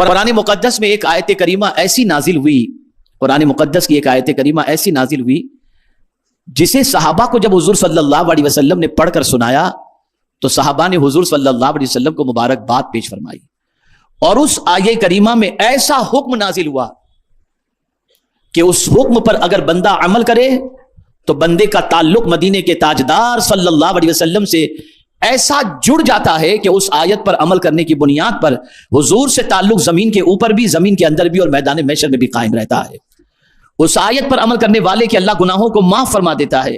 قرآن مقدس میں ایک آیت کریمہ ایسی نازل ہوئی، قرآن مقدس کی ایک آیت کریمہ ایسی نازل ہوئی جسے صحابہ کو جب حضور صلی اللہ علیہ وسلم نے پڑھ کر سنایا تو صحابہ نے حضور صلی اللہ علیہ وسلم کو مبارکباد پیش فرمائی، اور اس آیت کریمہ میں ایسا حکم نازل ہوا کہ اس حکم پر اگر بندہ عمل کرے تو بندے کا تعلق مدینے کے تاجدار صلی اللہ علیہ وسلم سے ایسا جڑ جاتا ہے کہ اس آیت پر عمل کرنے کی بنیاد پر حضور سے تعلق زمین کے اوپر بھی، زمین کے اندر بھی اور میدان محشر میں بھی قائم رہتا ہے۔ اس آیت پر عمل کرنے والے کے اللہ گناہوں کو معاف فرما دیتا ہے،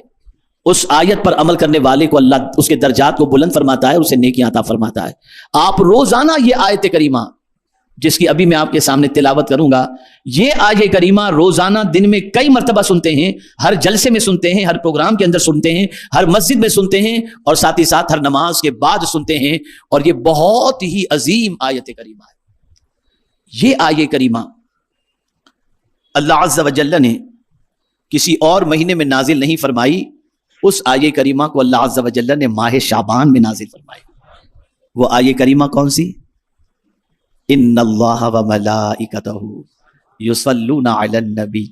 اس آیت پر عمل کرنے والے کو اللہ اس کے درجات کو بلند فرماتا ہے، اسے نیکیاں عطا فرماتا ہے۔ آپ روزانہ یہ آیت کریمہ جس کی ابھی میں آپ کے سامنے تلاوت کروں گا، یہ آیت کریمہ روزانہ دن میں کئی مرتبہ سنتے ہیں، ہر جلسے میں سنتے ہیں، ہر پروگرام کے اندر سنتے ہیں، ہر مسجد میں سنتے ہیں، اور ساتھ ہی ساتھ ہر نماز کے بعد سنتے ہیں، اور یہ بہت ہی عظیم آیت کریمہ ہے۔ یہ آیت کریمہ اللہ عز و جل نے کسی اور مہینے میں نازل نہیں فرمائی، اس آیت کریمہ کو اللہ عز و جل نے ماہ شعبان میں نازل فرمائی۔ وہ آیت کریمہ کون سی؟ ان اللہ و ملائکتہ یصلون علی النبی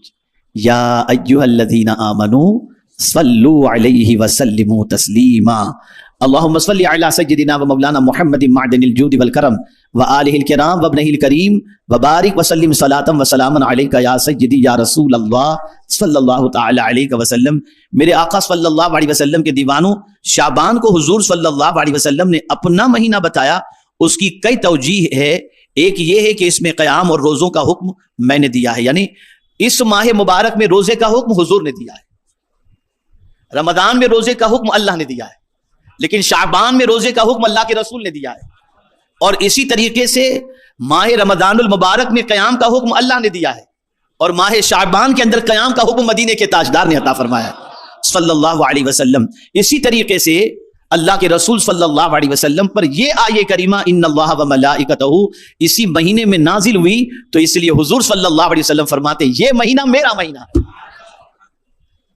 یا ایھا الذین آمنوا صلوا علیہ وسلموا تسلیما اللہم صل علی سیدنا و مولانا محمد معدن الجود والکرم وآلہ الکرام وابنہ الکریم وبارک وسلم صلاۃ و سلاما علیک یا سیدی یا رسول اللہ صلی اللہ تعالی علیہ وسلم۔ میرے آقا صلی اللہ علیہ وسلم کے دیوانوں، شعبان کو حضور صلی اللہ علیہ وسلم نے اپنا مہینہ بتایا، اس کی کئی توجیہ ہے۔ ایک یہ ہے کہ اس میں قیام اور روزوں کا حکم میں نے دیا ہے، یعنی اس ماہ مبارک میں روزے کا حکم حضور نے دیا ہے، رمضان میں روزے کا حکم اللہ نے دیا ہے، لیکن شعبان میں روزے کا حکم اللہ کے رسول نے دیا ہے، اور اسی طریقے سے ماہ رمضان المبارک میں قیام کا حکم اللہ نے دیا ہے، اور ماہ شعبان کے اندر قیام کا حکم مدینے کے تاجدار نے عطا فرمایا ہے صلی اللہ علیہ وسلم۔ اسی طریقے سے اللہ کے رسول صلی اللہ علیہ وسلم پر یہ آیت کریمہ ان اللہ و ملائکتہ اسی مہینے میں نازل ہوئی، تو اس لیے حضور صلی اللہ علیہ وسلم فرماتے یہ مہینہ میرا مہینہ ہے۔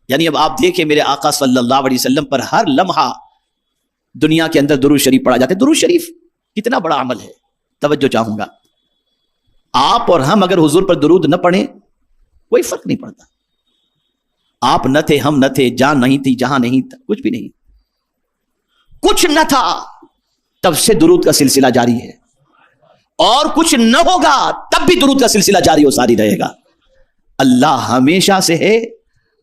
یعنی اب آپ دیکھیں میرے آقا صلی اللہ علیہ وسلم پر ہر لمحہ دنیا کے اندر درود شریف پڑھا جاتا ہے۔ درود شریف کتنا بڑا عمل ہے، توجہ چاہوں گا۔ آپ اور ہم اگر حضور پر درود نہ پڑھیں کوئی فرق نہیں پڑتا، آپ نہ تھے، ہم نہ تھے، جان نہیں تھی، جہاں نہیں تھا، کچھ بھی نہیں، کچھ نہ تھا، تب سے درود کا سلسلہ جاری ہے، اور کچھ نہ ہوگا تب بھی درود کا سلسلہ جاری و ساری رہے گا۔ اللہ ہمیشہ سے ہے،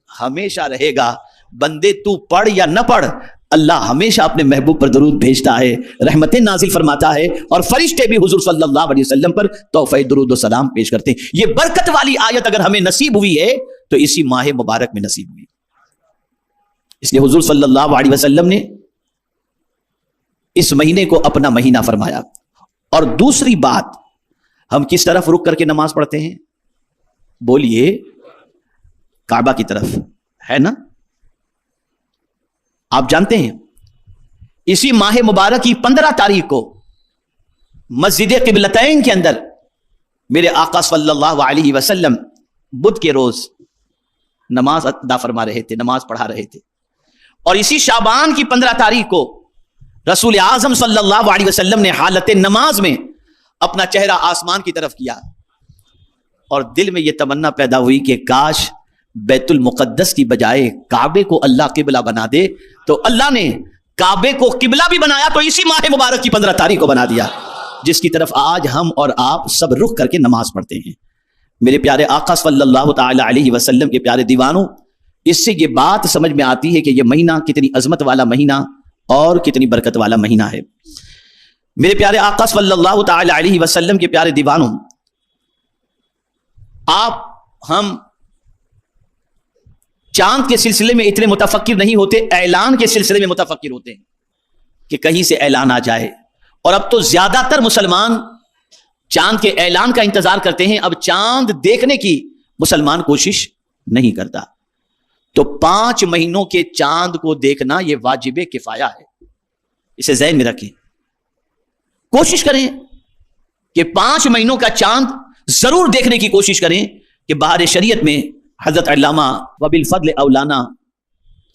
ہمیشہ رہے گا، بندے تو پڑھ یا نہ پڑھ، اللہ ہمیشہ اپنے محبوب پر درود بھیجتا ہے، رحمتیں نازل فرماتا ہے، اور فرشتے بھی حضور صلی اللہ علیہ وسلم پر تحفہ درود و سلام پیش کرتے ہیں۔ یہ برکت والی آیت اگر ہمیں نصیب ہوئی ہے تو اسی ماہ مبارک میں نصیب ہوئی، اس لیے حضور صلی اللہ علیہ وسلم نے اس مہینے کو اپنا مہینہ فرمایا۔ اور دوسری بات، ہم کس طرف رخ کر کے نماز پڑھتے ہیں؟ بولیے، کعبہ کی طرف، ہے نا؟ آپ جانتے ہیں اسی ماہ مبارک کی 15 تاریخ کو مسجد قبلتین کے اندر میرے آقا صلی اللہ علیہ وسلم بدھ کے روز نماز ادا فرما رہے تھے، نماز پڑھا رہے تھے، اور اسی شعبان کی 15 تاریخ کو رسول اعظم صلی اللہ علیہ وسلم نے حالت نماز میں اپنا چہرہ آسمان کی طرف کیا، اور دل میں یہ تمنا پیدا ہوئی کہ کاش بیت المقدس کی بجائے کعبے کو اللہ قبلہ بنا دے، تو اللہ نے کعبے کو قبلہ بھی بنایا، تو اسی ماہ مبارک کی 15 تاریخ کو بنا دیا، جس کی طرف آج ہم اور آپ سب رخ کر کے نماز پڑھتے ہیں۔ میرے پیارے آقا صلی اللہ تعالی علیہ وسلم کے پیارے دیوانوں، اس سے یہ بات سمجھ میں آتی ہے کہ یہ مہینہ کتنی عظمت والا مہینہ اور کتنی برکت والا مہینہ ہے۔ میرے پیارے آقا صلی اللہ تعالی علیہ وسلم کے پیارے دیوانوں، آپ ہم چاند کے سلسلے میں اتنے متفکر نہیں ہوتے، اعلان کے سلسلے میں متفکر ہوتے ہیں کہ کہیں سے اعلان آ جائے، اور اب تو زیادہ تر مسلمان چاند کے اعلان کا انتظار کرتے ہیں، اب چاند دیکھنے کی مسلمان کوشش نہیں کرتا۔ تو 5 مہینوں کے چاند کو دیکھنا یہ واجب کفایہ ہے، اسے ذہن میں رکھیں، کوشش کریں کہ 5 مہینوں کا چاند ضرور دیکھنے کی کوشش کریں کہ بہار شریعت میں حضرت علامہ وبالفضل اولانا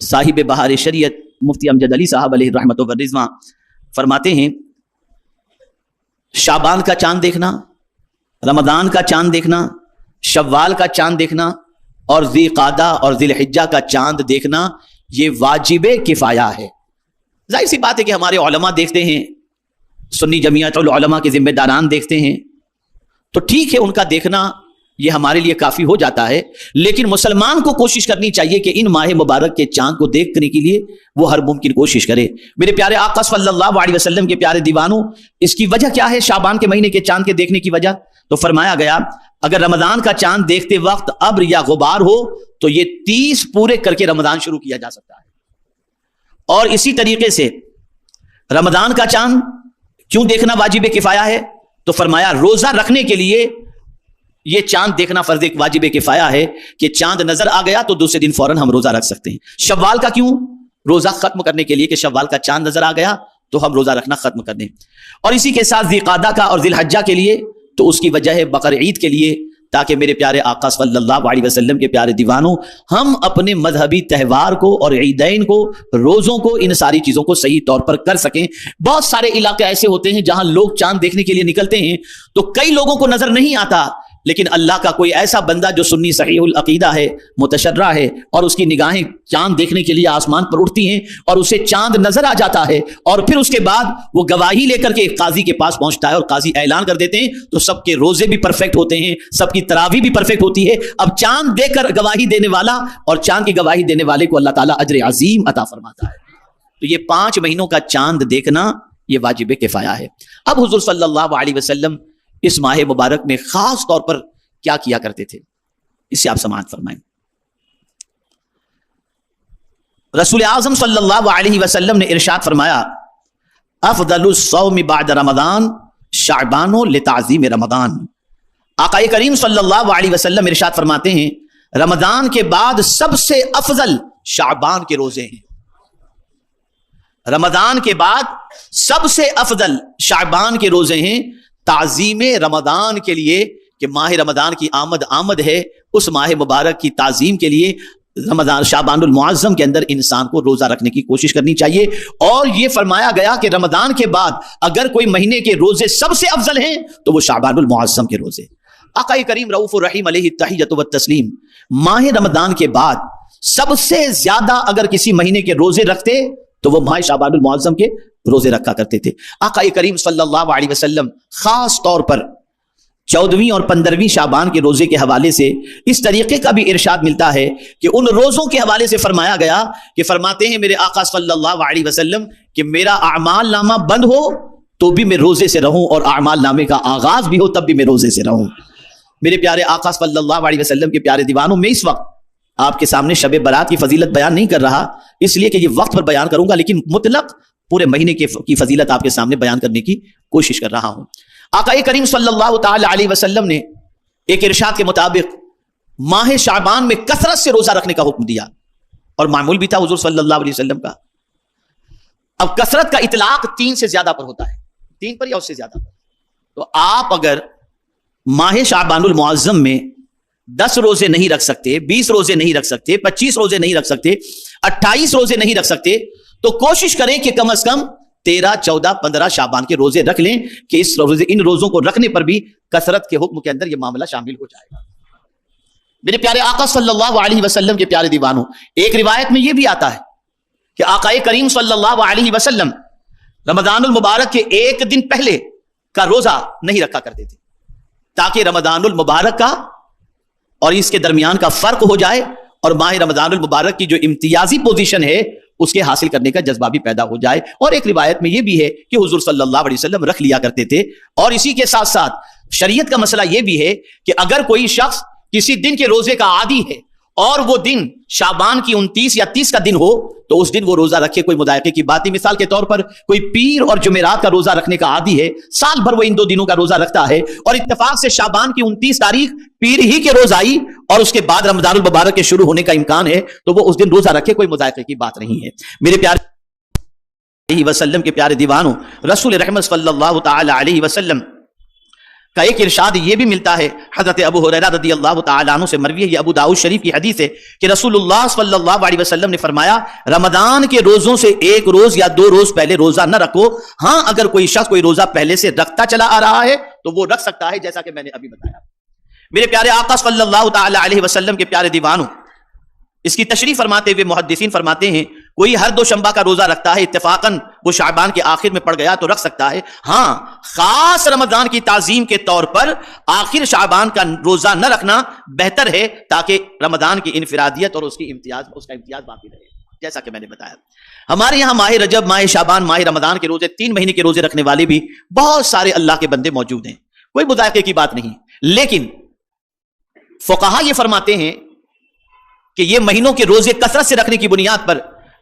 صاحب بہار شریعت مفتی امجد علی صاحب علیہ رحمت و رضوان فرماتے ہیں شعبان کا چاند دیکھنا رمضان کا چاند دیکھنا، شوال کا چاند دیکھنا اور ذی قعدہ اور ذی الحجہ کا چاند دیکھنا یہ واجب کفایہ ہے۔ ظاہر سی بات ہے کہ ہمارے علماء دیکھتے ہیں، سنی جمعیت العلماء کے ذمہ داران دیکھتے ہیں، تو ٹھیک ہے، ان کا دیکھنا یہ ہمارے لیے کافی ہو جاتا ہے، لیکن مسلمان کو کوشش کرنی چاہیے کہ ان ماہ مبارک کے چاند کو دیکھنے کے لیے وہ ہر ممکن کوشش کرے۔ میرے پیارے آقا صلی اللہ علیہ وسلم کے پیارے دیوانوں، اس کی وجہ کیا ہے شعبان کے مہینے کے چاند کے دیکھنے کی وجہ؟ تو فرمایا گیا اگر رمضان کا چاند دیکھتے وقت ابر یا غبار ہو تو یہ 30 پورے کر کے رمضان شروع کیا جا سکتا ہے۔ اور اسی طریقے سے رمضان کا چاند کیوں دیکھنا واجب کفایہ ہے؟ تو فرمایا روزہ رکھنے کے لیے یہ چاند دیکھنا فرض واجب کفایہ ہے کہ چاند نظر آ گیا تو دوسرے دن فوراً ہم روزہ رکھ سکتے ہیں۔ شوال کا کیوں؟ روزہ ختم کرنے کے لیے کہ شوال کا چاند نظر آ گیا تو ہم روزہ رکھنا ختم کر دیں۔ اور اسی کے ساتھ ذی قعدہ کا اور ذی الحجہ کے لیے تو اس کی وجہ ہے بقر عید کے لیے، تاکہ میرے پیارے آقا صلی اللہ علیہ وسلم کے پیارے دیوانوں ہم اپنے مذہبی تہوار کو اور عیدین کو، روزوں کو، ان ساری چیزوں کو صحیح طور پر کر سکیں۔ بہت سارے علاقے ایسے ہوتے ہیں جہاں لوگ چاند دیکھنے کے لیے نکلتے ہیں تو کئی لوگوں کو نظر نہیں آتا، لیکن اللہ کا کوئی ایسا بندہ جو سنی صحیح العقیدہ ہے، متشرع ہے، اور اس کی نگاہیں چاند دیکھنے کے لیے آسمان پر اٹھتی ہیں اور اسے چاند نظر آ جاتا ہے، اور پھر اس کے بعد وہ گواہی لے کر کے قاضی کے پاس پہنچتا ہے اور قاضی اعلان کر دیتے ہیں تو سب کے روزے بھی پرفیکٹ ہوتے ہیں، سب کی تراویح بھی پرفیکٹ ہوتی ہے۔ اب چاند دیکھ کر گواہی دینے والا اور چاند کی گواہی دینے والے کو اللہ تعالیٰ اجر عظیم عطا فرماتا ہے۔ تو یہ 5 مہینوں کا چاند دیکھنا یہ واجب کفایہ ہے۔ اب حضور صلی اللہ علیہ وسلم اس ماہ مبارک میں خاص طور پر کیا کیا کرتے تھے، اس سے آپ سماعت فرمائیں۔ رسول اعظم صلی اللہ علیہ وسلم نے ارشاد فرمایا افضل الصوم بعد رمضان شعبان لتعظیم رمضان۔ آقا کریم صلی اللہ علیہ وسلم ارشاد فرماتے ہیں رمضان کے بعد سب سے افضل شعبان کے روزے ہیں۔ رمضان کے بعد سب سے افضل شعبان کے روزے ہیں، تعظیم رمضان کے لیے کہ ماہ رمضان کی آمد ہے، اس ماہ مبارک کی تعظیم کے لیے رمضان شعبان المعظم کے اندر انسان کو روزہ رکھنے کی کوشش کرنی چاہیے۔ اور یہ فرمایا گیا کہ رمضان کے بعد اگر کوئی مہینے کے روزے سب سے افضل ہیں تو وہ شعبان المعظم کے روزے۔ آقا کریم رؤوف الرحیم علیہ التحیۃ والتسلیم ماہ رمضان کے بعد سب سے زیادہ اگر کسی مہینے کے روزے رکھتے تو وہ ماہ شعبان المعظم کے روزے رکھا کرتے تھے۔ آقا کریم صلی اللہ علیہ وسلم خاص طور پر 14ویں اور 15ویں شعبان کے روزے کے حوالے سے اس طریقے کا بھی ارشاد ملتا ہے کہ ان روزوں کے حوالے سے فرمایا گیا کہ فرماتے ہیں میرے آقا صلی اللہ علیہ وسلم کہ میرا اعمال نامہ بند ہو تو بھی میں روزے سے رہوں اور اعمال نامے کا آغاز بھی ہو تب بھی میں روزے سے رہوں۔ میرے پیارے آقا صلی اللہ علیہ وسلم کے پیارے دیوانوں، میں اس وقت آپ کے سامنے شب برات کی فضیلت بیان نہیں کر رہا اس لیے کہ یہ وقت پر بیان کروں گا، لیکن مطلق پورے مہینے کی فضیلت آپ کے سامنے بیان کرنے کی کوشش کر رہا ہوں۔ آقا کریم صلی اللہ تعالی علیہ وسلم نے ایک ارشاد کے مطابق ماہ شعبان میں کثرت سے روزہ رکھنے کا حکم دیا، اور معمول بھی تھا حضور صلی اللہ علیہ وسلم کا۔ اب کثرت کا اطلاق 3 سے زیادہ پر ہوتا ہے، 3 پر یا اس سے زیادہ پر۔ تو آپ اگر ماہ شعبان المعظم میں 10 روزے نہیں رکھ سکتے، 20 روزے نہیں رکھ سکتے، 25 روزے نہیں رکھ سکتے، 28 روزے نہیں رکھ سکتے، تو کوشش کریں کہ کم از کم 13، 14، 15 شعبان کے روزے رکھ لیں کہ ان روزوں کو رکھنے پر بھی کثرت کے حکم کے اندر یہ معاملہ شامل ہو جائے گا۔ میرے پیارے آقا صلی اللہ علیہ وسلم کے پیارے دیوانوں، ایک روایت میں یہ بھی آتا ہے کہ آقا کریم صلی اللہ علیہ وسلم رمضان المبارک کے 1 دن پہلے کا روزہ نہیں رکھا کرتے تھے تاکہ رمضان المبارک کا اور اس کے درمیان کا فرق ہو جائے اور ماہ رمضان المبارک کی جو امتیازی پوزیشن ہے اس کے حاصل کرنے کا جذبہ بھی پیدا ہو جائے۔ اور ایک روایت میں یہ بھی ہے کہ حضور صلی اللہ علیہ وسلم رکھ لیا کرتے تھے۔ اور اسی کے ساتھ ساتھ شریعت کا مسئلہ یہ بھی ہے کہ اگر کوئی شخص کسی دن کے روزے کا عادی ہے اور وہ دن شعبان کی 29 یا 30 کا دن ہو تو اس دن وہ روزہ رکھے، کوئی مضائقے کی بات نہیں۔ مثال کے طور پر کوئی پیر اور جمعرات کا روزہ رکھنے کا عادی ہے، سال بھر وہ ان 2 دنوں کا روزہ رکھتا ہے، اور اتفاق سے شعبان کی 29 تاریخ پیر ہی کے روز آئی اور اس کے بعد رمضان المبارک کے شروع ہونے کا امکان ہے تو وہ اس دن روزہ رکھے، کوئی مضائقے کی بات نہیں ہے۔ میرے پیارے وسلم کے پیارے دیوانوں، رسول رحمت صلی اللہ تعالی علیہ وسلم کا ایک ارشاد یہ بھی ملتا ہے، حضرت ابو ہریرہ رضی اللہ تعالی عنہ سے مروی ہے، یہ ابو داؤد شریف کی حدیث ہے کہ رسول اللہ صلی اللہ علیہ وسلم نے فرمایا رمضان کے روزوں سے 1 روز یا 2 روز پہلے روزہ نہ رکھو، ہاں اگر کوئی شخص کوئی روزہ پہلے سے رکھتا چلا آ رہا ہے تو وہ رکھ سکتا ہے، جیسا کہ میں نے ابھی بتایا۔ میرے پیارے آقا صلی اللہ تعالی علیہ وسلم کے پیارے دیوانوں، اس کی تشریح فرماتے ہوئے محدثین فرماتے ہیں کوئی ہر دوشنبہ کا روزہ رکھتا ہے، اتفاقاً وہ شعبان کے آخر میں پڑ گیا تو رکھ سکتا ہے۔ ہاں، خاص رمضان کی تعظیم کے طور پر آخر شعبان کا روزہ نہ رکھنا بہتر ہے، تاکہ رمضان کی انفرادیت اور اس کا امتیاز باقی رہے، جیسا کہ میں نے بتایا۔ ہمارے یہاں ماہ رجب، ماہ شعبان، ماہ رمضان کے روزے، 3 مہینے کے روزے رکھنے والے بھی بہت سارے اللہ کے بندے موجود ہیں، کوئی مذائقے کی بات نہیں، لیکن فقہا یہ فرماتے ہیں کہ یہ مہینوں کے روزے کثرت سے رکھنے کی بنیاد پر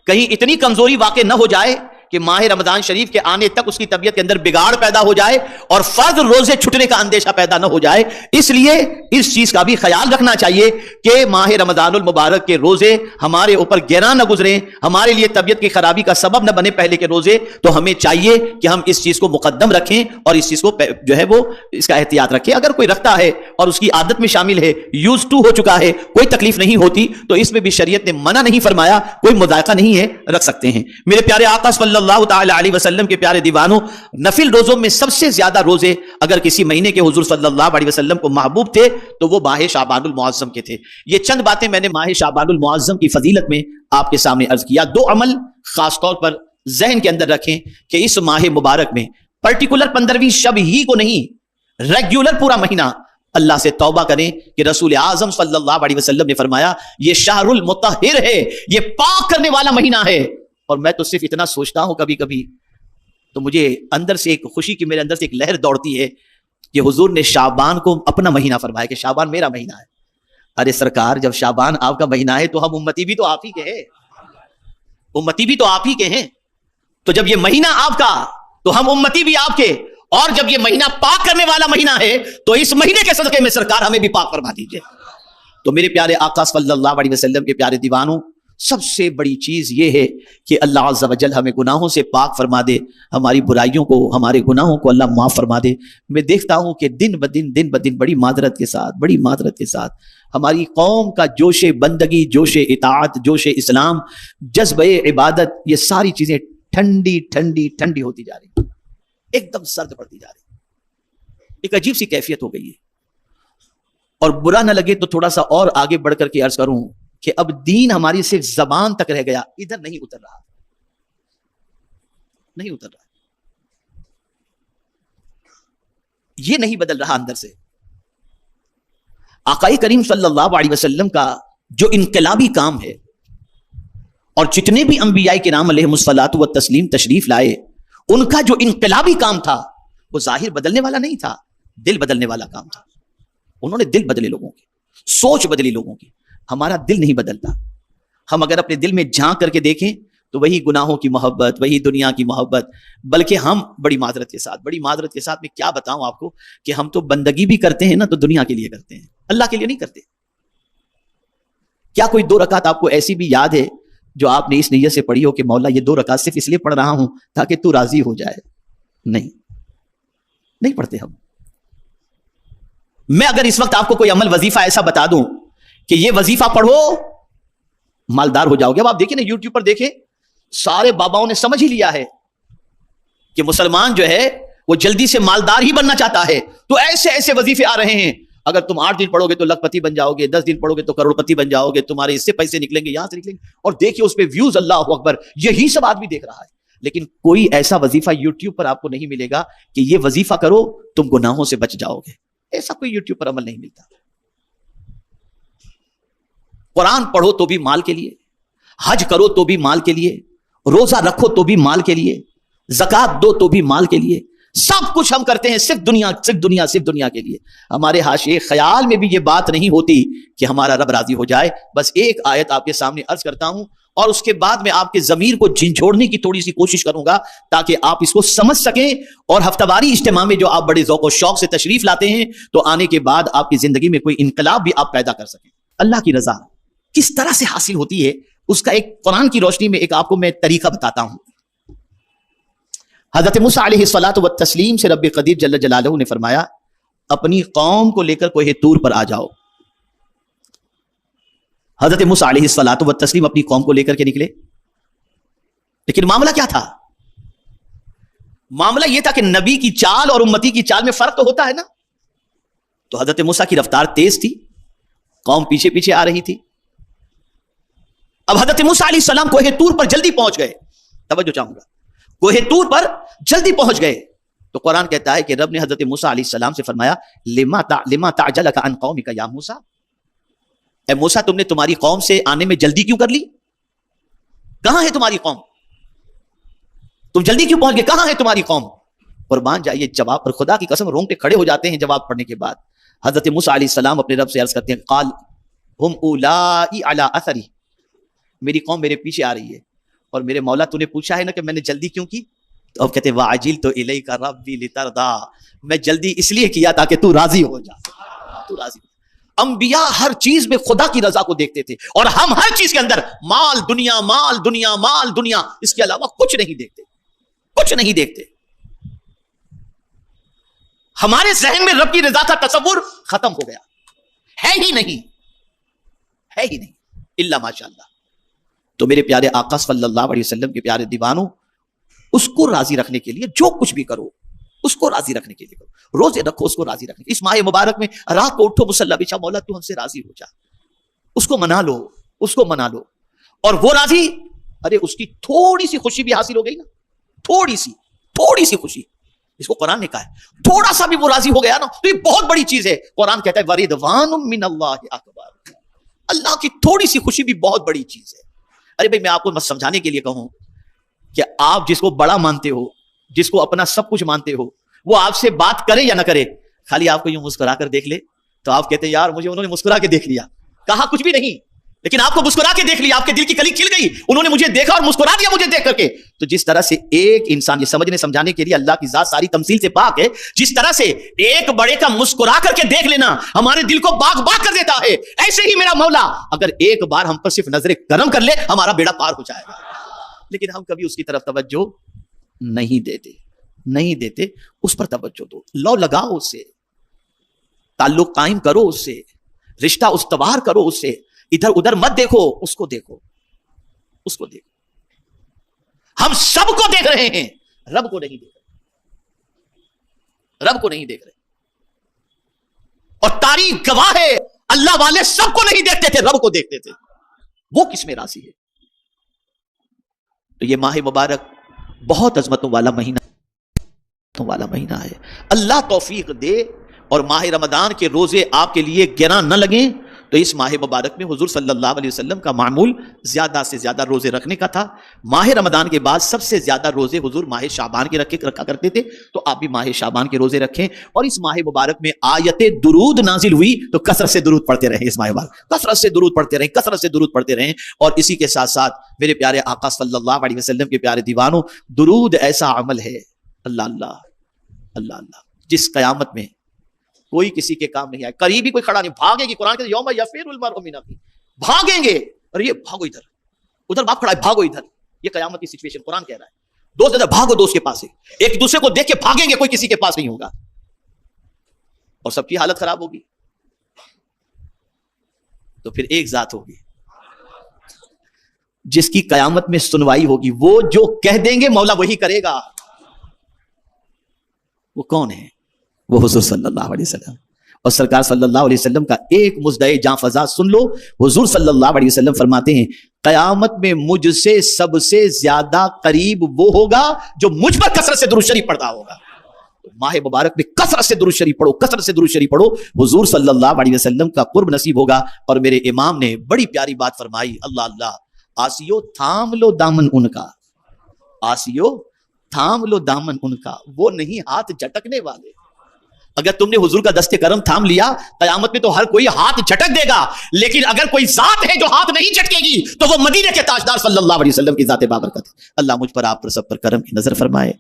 کہیں اتنی کمزوری واقع نہ ہو جائے کہ ماہ رمضان شریف کے آنے تک اس کی طبیعت کے اندر بگاڑ پیدا ہو جائے اور فرض روزے چھٹنے کا اندیشہ پیدا نہ ہو جائے۔ اس لیے اس چیز کا بھی خیال رکھنا چاہیے کہ ماہ رمضان المبارک کے روزے ہمارے اوپر گراں نہ گزریں، ہمارے لیے طبیعت کی خرابی کا سبب نہ بنے پہلے کے روزے۔ تو ہمیں چاہیے کہ ہم اس چیز کو مقدم رکھیں اور اس چیز کو جو ہے وہ اس کا احتیاط رکھیں۔ اگر کوئی رکھتا ہے اور اس کی عادت میں شامل ہے، یوز ٹو ہو چکا ہے، کوئی تکلیف نہیں ہوتی، تو اس میں بھی شریعت نے منع نہیں فرمایا، کوئی مذائقہ نہیں ہے، رکھ سکتے ہیں۔ میرے پیارے آقا صلی اللہ تعالی علیہ وسلم کے پیارے دیوانوں، نفل روزوں میں سب سے زیادہ روزے اگر کسی مہینے کے حضور صلی اللہ علیہ وسلم کو محبوب تھے تو وہ ماہ شعبان المعظم کے تھے۔ یہ چند باتیں میں نے ماہ شعبان المعظم کی فضیلت میں آپ کے سامنے عرض کیا۔ 2 عمل خاص طور پر ذہن کے اندر رکھیں کہ اس ماہ مبارک میں پرٹیکولر 15ویں شب ہی کو نہیں، ریگولر پورا مہینہ اللہ سے توبہ کریں کہ رسول اعظم صلی اللہ علیہ وسلم نے فرمایا یہ شہر المطہر ہے، یہ پاک کرنے والا مہینہ ہے۔ اور میں تو صرف اتنا سوچتا ہوں کبھی کبھی تو مجھے اندر سے ایک خوشی کی میرے اندر سے ایک لہر دوڑتی ہے کہ حضور نے شعبان کو اپنا مہینہ فرمایا کہ شعبان میرا مہینہ ہے۔ ارے سرکار، جب شعبان آپ کا مہینہ ہے تو ہم امتی بھی تو آپ ہی کے ہیں، امتی بھی تو آپ ہی کے ہیں۔ تو جب یہ مہینہ آپ کا تو ہم امتی بھی آپ کے، اور جب یہ مہینہ پاک کرنے والا مہینہ ہے تو اس مہینے کے صدقے میں سرکار ہمیں بھی پاک فرما دیجئے۔ تو میرے پیارے آقا صلی اللہ علیہ وسلم کے پیارے دیوانوں، سب سے بڑی چیز یہ ہے کہ اللہ عز و جل ہمیں گناہوں سے پاک فرما دے، ہماری برائیوں کو، ہمارے گناہوں کو اللہ معاف فرما دے۔ میں دیکھتا ہوں کہ دن بدن بڑی معذرت کے ساتھ ہماری قوم کا جوش بندگی، جوش اطاعت، جوش اسلام، جذبہ عبادت، یہ ساری چیزیں ٹھنڈی ہوتی جا رہی ہیں، ایک دم سرد پڑتی جا رہی ہے، ایک عجیب سی کیفیت ہو گئی ہے۔ اور برا نہ لگے تو تھوڑا سا اور آگے بڑھ کر کے عرض کروں کہ اب دین ہماری صرف زبان تک رہ گیا، ادھر نہیں اتر رہا۔ یہ نہیں بدل رہا اندر سے۔ آقا کریم صلی اللہ علیہ وسلم کا جو انقلابی کام ہے، اور جتنے بھی انبیاء کرام علیہم الصلاۃ والتسلیم تشریف لائے، ان کا جو انقلابی کام تھا وہ ظاہر بدلنے والا نہیں تھا، دل بدلنے والا کام تھا۔ انہوں نے دل بدلے لوگوں کی، سوچ بدلی لوگوں کی۔ ہمارا دل نہیں بدلتا۔ ہم اگر اپنے دل میں جھانک کر کے دیکھیں تو وہی گناہوں کی محبت، وہی دنیا کی محبت، بلکہ ہم بڑی معذرت کے ساتھ میں کیا بتاؤں آپ کو کہ ہم تو بندگی بھی کرتے ہیں نا تو دنیا کے لیے کرتے ہیں، اللہ کے لیے نہیں کرتے۔ کیا کوئی 2 رکعت آپ کو ایسی بھی یاد ہے جو آپ نے اس نیت سے پڑھی ہو کہ مولا یہ 2 رکعت صرف اس لیے پڑھ رہا ہوں تاکہ تو راضی ہو جائے؟ نہیں پڑھتے ہم۔ میں اگر اس وقت آپ کو کوئی عمل، وظیفہ ایسا بتا دوں کہ یہ وظیفہ پڑھو مالدار ہو جاؤ گے، اب آپ دیکھیں نا یوٹیوب پر دیکھیں، سارے باباؤں نے سمجھ ہی لیا ہے کہ مسلمان جو ہے وہ جلدی سے مالدار ہی بننا چاہتا ہے، تو ایسے وظیفے آ رہے ہیں، اگر تم 8 دن پڑھو گے تو لکھ پتی بن جاؤ گے، 10 دن پڑھو گے تو کروڑ پتی بن جاؤ گے، تمہارے اس سے پیسے نکلیں گے، یہاں سے نکلیں گے، اور دیکھیے اس پہ ویوز، اللہ اکبر، یہی سب آدمی دیکھ رہا ہے۔ لیکن کوئی ایسا وظیفہ یوٹیوب پر آپ کو نہیں ملے گا کہ یہ وظیفہ کرو تم گناہوں سے بچ جاؤ گے، ایسا کوئی یوٹیوب پر عمل نہیں ملتا۔ قرآن پڑھو تو بھی مال کے لیے، حج کرو تو بھی مال کے لیے، روزہ رکھو تو بھی مال کے لیے، زکوٰۃ دو تو بھی مال کے لیے، سب کچھ ہم کرتے ہیں صرف دنیا کے لیے۔ ہمارے حاشیے خیال میں بھی یہ بات نہیں ہوتی کہ ہمارا رب راضی ہو جائے۔ بس ایک آیت آپ کے سامنے عرض کرتا ہوں اور اس کے بعد میں آپ کے ضمیر کو جھنجھوڑنے کی تھوڑی سی کوشش کروں گا تاکہ آپ اس کو سمجھ سکیں، اور ہفتہ واری اجتماع میں جو آپ بڑے ذوق و شوق سے تشریف لاتے ہیں تو آنے کے بعد آپ کی زندگی میں کوئی انقلاب بھی آپ پیدا کر سکیں۔ اللہ کی رضا کس طرح سے حاصل ہوتی ہے اس کا ایک قرآن کی روشنی میں ایک آپ کو میں طریقہ بتاتا ہوں۔ حضرت موسیٰ علیہ الصلاۃ والتسلیم سے رب قدیر جل جلالہ نے فرمایا اپنی قوم کو لے کر کوہ طور پر آ جاؤ۔ حضرت موسیٰ علیہ الصلاۃ والتسلیم اپنی قوم کو لے کر کے نکلے، لیکن معاملہ کیا تھا؟ معاملہ یہ تھا کہ نبی کی چال اور امتی کی چال میں فرق تو ہوتا ہے نا. تو حضرت موسیٰ کی رفتار تیز تھی, قوم پیچھے پیچھے آ رہی تھی. اب حضرت موسیٰ علیہ السلام کوہ طور پر جلدی پہنچ گئے. توجہ چاہوں گا, کوہ طور پر جلدی پہنچ گئے. تو قرآن کہتا ہے کہ رب نے حضرت موسیٰ علیہ السلام سے فرمایا لما تعجلک عن قومک یا موسیٰ, اے موسیٰ تم نے تمہاری قوم سے آنے میں جلدی کیوں کر لی؟ کہاں ہے تمہاری قوم؟ تم جلدی کیوں پہنچ گئے؟ کہاں ہے تمہاری قوم؟ قربان جائیے جواب پر خدا کی قسم رونگٹے کھڑے ہو جاتے ہیں جواب پڑھنے کے بعد. حضرت موسیٰ علیہ السلام اپنے رب سے عرض کرتے ہیں قال ہم اولائی علی اثری, میری قوم میرے پیچھے آ رہی ہے, اور میرے مولا تو نے پوچھا ہے نا کہ میں نے جلدی کیوں کی؟ تو اب کہتے ہیں وَعَجِلْتُ إِلَيْكَ رَبِّي لِتَرْضَىٰ, میں جلدی اس لیے کیا تاکہ تو راضی ہو جا. تو راضی. انبیاء ہر چیز میں خدا کی رضا کو دیکھتے تھے, اور ہم ہر چیز کے اندر مال دنیا مال دنیا مال دنیا, اس کے علاوہ کچھ نہیں دیکھتے, کچھ نہیں دیکھتے. ہمارے ذہن میں رب کی رضا کا تصور ختم ہو گیا, ہے ہی نہیں, ہے ہی نہیں الا ماشاء اللہ. تو میرے پیارے آقا صلی اللہ علیہ وسلم کے پیارے دیوانوں, اس کو راضی رکھنے کے لیے جو کچھ بھی کرو اس کو راضی رکھنے کے لیے کرو, روزے رکھو اس کو راضی رکھنے. اس ماہ مبارک میں رات کو اٹھو مصلی بچھا, مولا تو ہم سے راضی ہو جا, اس کو منا لو, اس کو منا لو. اور وہ راضی, ارے اس کی تھوڑی سی خوشی بھی حاصل ہو گئی نا, تھوڑی سی خوشی, اس کو قرآن نے کہا ہے تھوڑا سا بھی وہ راضی ہو گیا نا تو یہ بہت بڑی چیز ہے. قرآن کہتا ہے وَرِضْوَانٌ مِّنَ اللَّهِ أَكْبَرُ, اللہ کی تھوڑی سی خوشی بھی بہت بڑی چیز ہے. ارے بھائی میں آپ کو سمجھانے کے لیے کہوں کہ آپ جس کو بڑا مانتے ہو, جس کو اپنا سب کچھ مانتے ہو, وہ آپ سے بات کرے یا نہ کرے, خالی آپ کو یوں مسکرا کر دیکھ لے تو آپ کہتے ہیں یار مجھے انہوں نے مسکرا کے دیکھ لیا, کہا کچھ بھی نہیں لیکن آپ کو مسکرا کے دیکھ لیا, آپ کے دل کی کلی کھل گئی, انہوں نے مجھے دیکھا اور مسکرا دیا مجھے دیکھ کر کے. تو جس طرح سے ایک انسان, یہ سمجھنے سمجھانے کے لیے اللہ کی ذات ساری تمثیل سے پاک ہے, جس طرح سے ایک بڑے کا مسکرا کر کے دیکھ لینا ہمارے دل کو باغ باغ کر دیتا ہے, ایسے ہی میرا مولا اگر ایک بار ہم پر صرف نظر کرم کر لے ہمارا بیڑا پار ہو جائے گا. لیکن ہم کبھی اس کی طرف توجہ نہیں دیتے. اس پر توجہ دو, لو لگاؤ اس سے, تعلق قائم کرو اس سے, رشتہ استوار کرو اس سے, ادھر ادھر مت دیکھو, اس کو دیکھو, اس کو دیکھو. ہم سب کو دیکھ رہے ہیں, رب کو نہیں دیکھ رہے, رب کو نہیں دیکھ رہے. اور تاریخ گواہ ہے اللہ والے سب کو نہیں دیکھتے تھے, رب کو دیکھتے تھے. وہ کس میں راضی ہے؟ تو یہ ماہ مبارک بہت عظمتوں والا مہینہ ہے. اللہ توفیق دے اور ماہ رمضان کے روزے آپ کے لیے گراں نہ لگیں تو اس ماہ مبارک میں حضور صلی اللہ علیہ وسلم کا معمول زیادہ سے زیادہ روزے رکھنے کا تھا. ماہ رمضان کے بعد سب سے زیادہ روزے حضور ماہ شعبان کے رکھا کرتے تھے, تو آپ بھی ماہ شعبان کے روزے رکھیں. اور اس ماہ مبارک میں آیت درود نازل ہوئی تو کثرت سے درود پڑھتے رہیں, اس ماہ مبارک کثرت سے درود پڑھتے رہیں. اور اسی کے ساتھ ساتھ میرے پیارے آقا صلی اللہ علیہ وسلم کے پیارے دیوانوں, درود ایسا عمل ہے اللہ اللہ اللہ اللہ جس قیامت میں کوئی کسی کے کام نہیں آئے. قریبی کوئی کھڑا نہیں, بھاگے گی. قرآن کہتے یوم یفر المرء من اخیہ, بھاگیں گے. اور یہ بھاگو ادھر باپ کھڑا ہے, بھاگو ادھر. یہ قیامت کی سچویشن قرآن کہہ رہا ہے. دوست ادھر بھاگو دوست کے پاس سے, ایک دوسرے کو دیکھ کے بھاگیں گے, کوئی کسی کے پاس نہیں ہوگا, اور سب کی حالت خراب ہوگی. تو پھر ایک ذات ہوگی جس کی قیامت میں سنوائی ہوگی, وہ جو کہہ دیں گے مولا وہی کرے گا. وہ کون ہے؟ وہ حضور صلی اللہ علیہ وسلم. اور سرکار صلی اللہ علیہ وسلم کا ایک مزدے جاں فضا سن لو. حضور صلی اللہ علیہ وسلم فرماتے ہیں قیامت میں مجھ سے سب سے زیادہ قریب وہ ہوگا جو مجھ پر کثرت سے درود شریف پڑھتا ہوگا. ماہ مبارک میں کثرت سے درود شریف پڑھو, حضور صلی اللہ علیہ وسلم کا قرب نصیب ہوگا. اور میرے امام نے بڑی پیاری بات فرمائی, اللہ اللہ, آسیو تھام لو دامن ان کا, آسیو تھام لو دامن ان کا, وہ نہیں ہاتھ جھٹکنے والے. اگر تم نے حضور کا دست کرم تھام لیا, قیامت میں تو ہر کوئی ہاتھ جھٹک دے گا, لیکن اگر کوئی ذات ہے جو ہاتھ نہیں جھٹکے گی تو وہ مدینے کے تاجدار صلی اللہ علیہ وسلم کی ذات بابرکت ہے. اللہ مجھ پر آپ پر سب پر کرم کی نظر فرمائے.